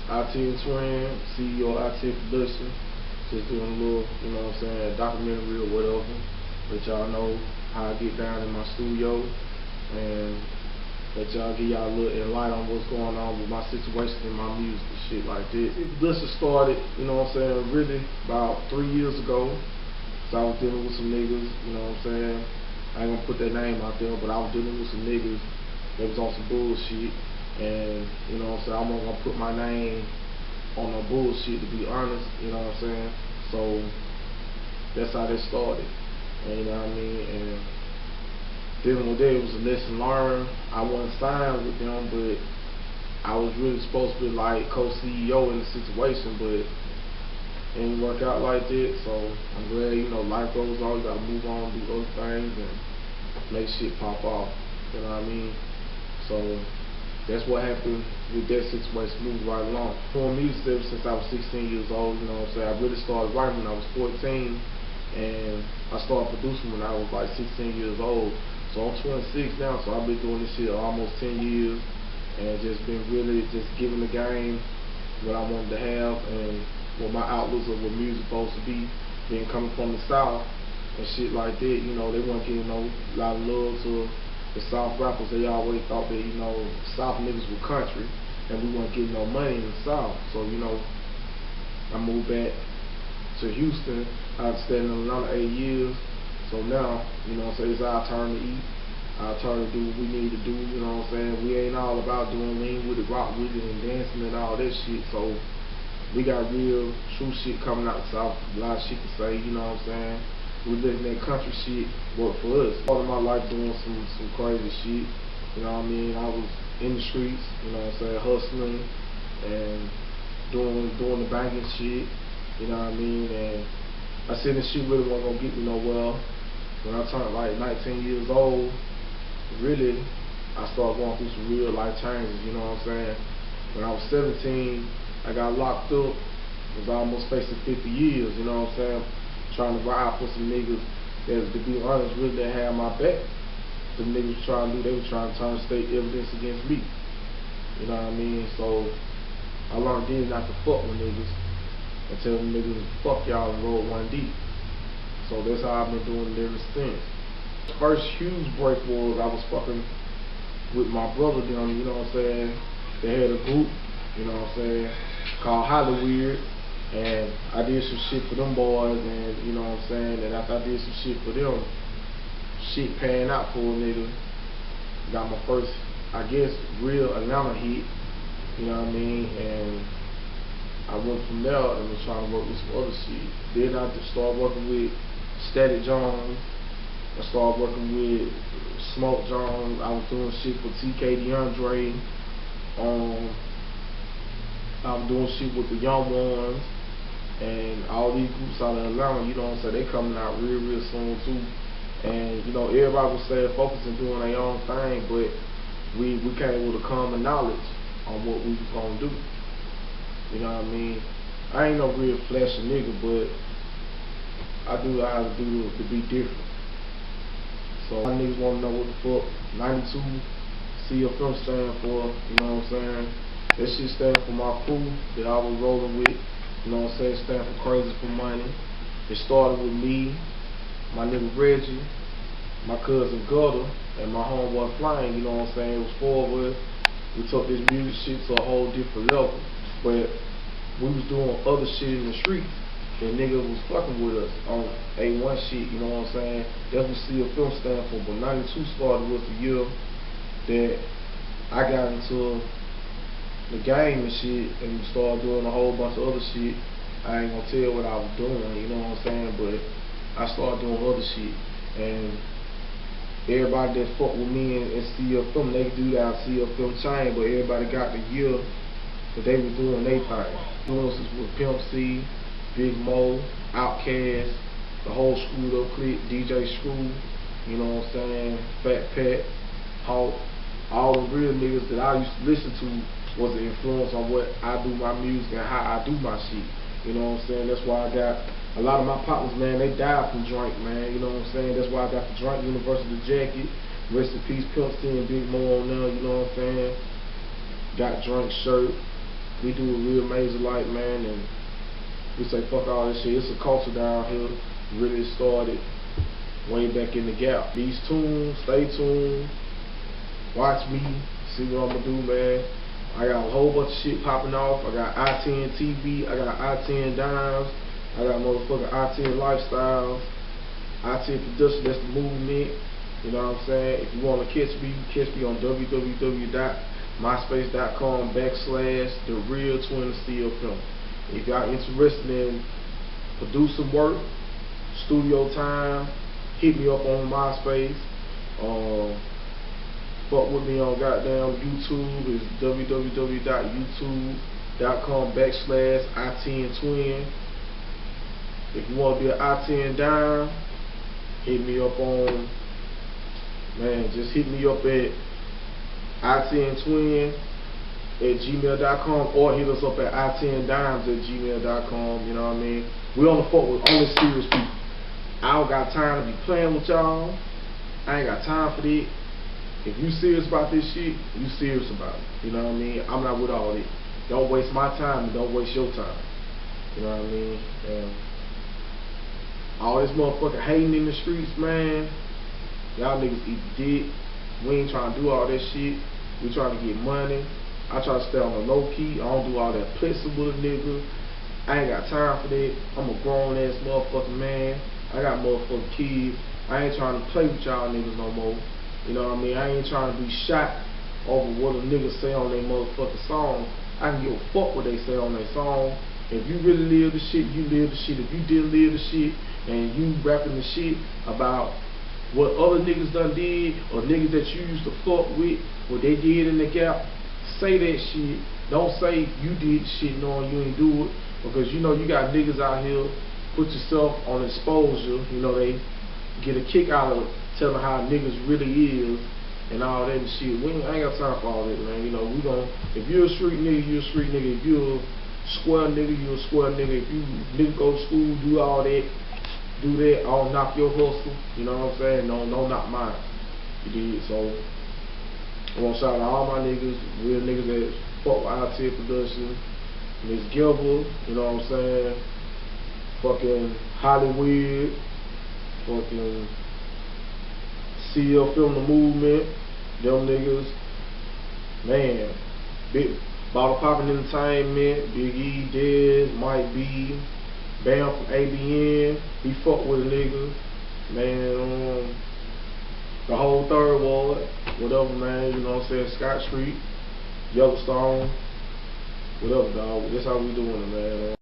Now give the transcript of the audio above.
I-10 twin, CEO of I-10 Production. Just doing a little, you know what I'm saying, documentary or whatever. Let y'all know how I get down in my studio and let y'all give y'all a little insight on what's going on with my situation in my music and shit like this. Production started, you know what I'm saying, really about 3 years ago. So I was dealing with some niggas, you know what I'm saying. I ain't gonna put their name out there, but I was dealing with some niggas that was on some bullshit. And, you know what I'm saying, I'm not gonna put my name on no bullshit, to be honest, you know what I'm saying. So that's how that started. And, you know what I mean? And dealing with that, it was a lesson learned. I wasn't signed with them, but I was really supposed to be like co-CEO in the situation, but it didn't work out like that. So I'm glad, you know, life goes on. You gotta move on, do other things, and make shit pop off. You know what I mean? So that's what happened with that situation, moved right along. Doing music ever since I was 16 years old, you know what I'm saying. I really started writing when I was 14, and I started producing when I was like 16 years old. So I'm 26 now, so I've been doing this shit almost 10 years, and just been really just giving the game what I wanted to have and what my outlooks of what music supposed to be. Being coming from the South and shit like that, you know, they weren't getting no lot of love to the South rappers. They always thought that, you know, South niggas were country and we weren't getting no money in the South. So, you know, I moved back to Houston. I stayed in Atlanta 8 years. So now, you know what I'm saying, it's our turn to eat. Our turn to do what we need to do, you know what I'm saying. We ain't all about doing lean with it, rock with it, and dancing and all that shit. So we got real, true shit coming out the South. A lot of shit to say, you know what I'm saying. We letting that country shit work for us. Part of my life doing some crazy shit, you know what I mean. I was in the streets, you know what I'm saying, hustling and doing the banking shit, you know what I mean. And I said this shit really wasn't gonna get me nowhere. When I turned like 19 years old, really, I started going through some real life changes, you know what I'm saying. When I was 17, I got locked up. Was almost facing 50 years, you know what I'm saying. Trying to ride for some niggas that, to be honest, really didn't have my back. The niggas were trying to do, they were trying to turn state evidence against me. You know what I mean? So I learned then not to fuck with niggas and tell them niggas fuck y'all and roll one deep. So that's how I've been doing it ever since. The first huge break was I was fucking with my brother them, you know what I'm saying. They had a group, you know what I'm saying, called Hollywood. And I did some shit for them boys, and you know what I'm saying, and after I did some shit for them, shit panned out for a nigga. Got my first, I guess, real Atlanta hit, you know what I mean, and I went from there and was trying to work with some other shit. Then I just started working with Static Jones. I started working with Smoke Jones. I was doing shit for TK DeAndre. I was doing shit with the Young Ones. And all these groups out of Atlanta, you know what I'm saying, they coming out real soon too. And, you know, everybody was saying focusing doing their own thing, but we came with a common knowledge on what we was gonna do. You know what I mean? I ain't no real flashy nigga, but I do what I have to do to be different. So my niggas wanna know what the fuck 92 CFM stand for, you know what I'm saying? That shit stand for my crew that I was rolling with. You know what I'm saying? Stand for Crazy for Money. It started with me, my nigga Reggie, my cousin Gutter, and my homeboy Flying. You know what I'm saying? It was 4 of us. We took this music shit to a whole different level. But we was doing other shit in the streets. And niggas was fucking with us on A1 shit. You know what I'm saying? That's what CFM stand for. But 92 started was the year that I got into the game and shit and started doing a whole bunch of other shit. I ain't gonna tell what I was doing, you know what I'm saying, but I started doing other shit. And everybody that fuck with me and CFM, they do that CFM chain, but everybody got the year that they was doing their thing. Influences with Pimp C, Big Mo, Outkast, the whole Screwed Up clique, DJ Screw, you know what I'm saying, Fat Pat, Hawk, all the real niggas that I used to listen to was an influence on what I do my music and how I do my shit. You know what I'm saying? That's why I got a lot of my partners, man, they died from drink, man. You know what I'm saying? That's why I got the Drink University jacket. Rest in peace, Pimp C and Big Mo on there, you know what I'm saying? Got Drink shirt. We do a real major light, man, and we say fuck all this shit. It's a culture down here. Really started way back in the Gap. These tunes, stay tuned. Watch me, see what I'm gonna do, man. I got a whole bunch of shit popping off. I got I-10 TV, I got I-10 Dimes, I got motherfucking I-10 Lifestyles, I-10 Production, that's the movement. You know what I'm saying? If you want to catch me, you catch me on www.myspace.com/TheRealTwinStillPimp. If y'all interested in producing work, studio time, hit me up on MySpace. Fuck with me on goddamn YouTube. It's www.youtube.com/I10Twin. If you want to be an I-10 dime, hit me up on, man, just hit me up at I10Twin@gmail.com or hit us up at I10Dimes@gmail.com. You know what I mean? We on the fuck with only serious people. I don't got time to be playing with y'all. I ain't got time for that. If you serious about this shit, you serious about it. You know what I mean? I'm not with all that. Don't waste my time and don't waste your time. You know what I mean? All this motherfucking hating in the streets, man. Y'all niggas eat dick. We ain't trying to do all that shit. We trying to get money. I try to stay on the low key. I don't do all that plissing with a nigga. I ain't got time for that. I'm a grown ass motherfucking man. I got motherfucking kids. I ain't trying to play with y'all niggas no more. You know what I mean? I ain't trying to be shot over what a nigga say on their motherfucking song. I can give a fuck what they say on their song. If you really live the shit, you live the shit. If you didn't live the shit and you rapping the shit about what other niggas done did or niggas that you used to fuck with, what they did in the Gap, say that shit. Don't say you did shit knowing you ain't do it, because you know you got niggas out here put yourself on exposure. You know they get a kick out of telling how niggas really is and all that and shit. I ain't got time for all that, man. You know, if you're a street nigga, you're a street nigga. If you're a square nigga, you're a square nigga. If you nigga go to school, do all that, do that. I don't knock your hustle. You know what I'm saying? No, knock mine. You did. So I want to shout out all my niggas, real niggas that fuck with I-10 Production, Miss Gilbert, you know what I'm saying? Fucking Hollywood, fucking CL Film the Movement, them niggas, man, Big Bottle Poppin' Entertainment, Big E, Dez, Mike B, Bam from ABN, he fuck with a nigga, man, the whole Third Ward, whatever, man, you know what I'm saying, Scott Street, Yellowstone, whatever, dog, that's how we doing it, man.